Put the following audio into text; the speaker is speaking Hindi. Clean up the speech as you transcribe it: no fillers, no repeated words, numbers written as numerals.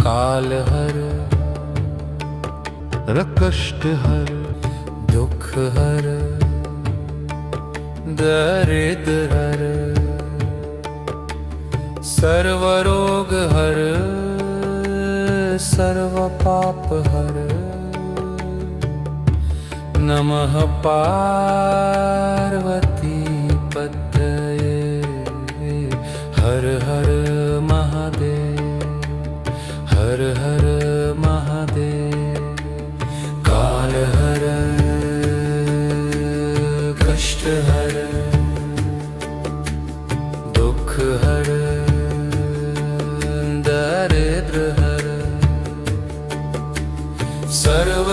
काल हर कष्ट हर दुख हर दरिद्र हर सर्व रोग हर सर्व पाप हर नमः पार्वती पतये हर हर महादेव हर हर महादेव काल हर कष्ट हर दुख हर दरिद्र हर सर्व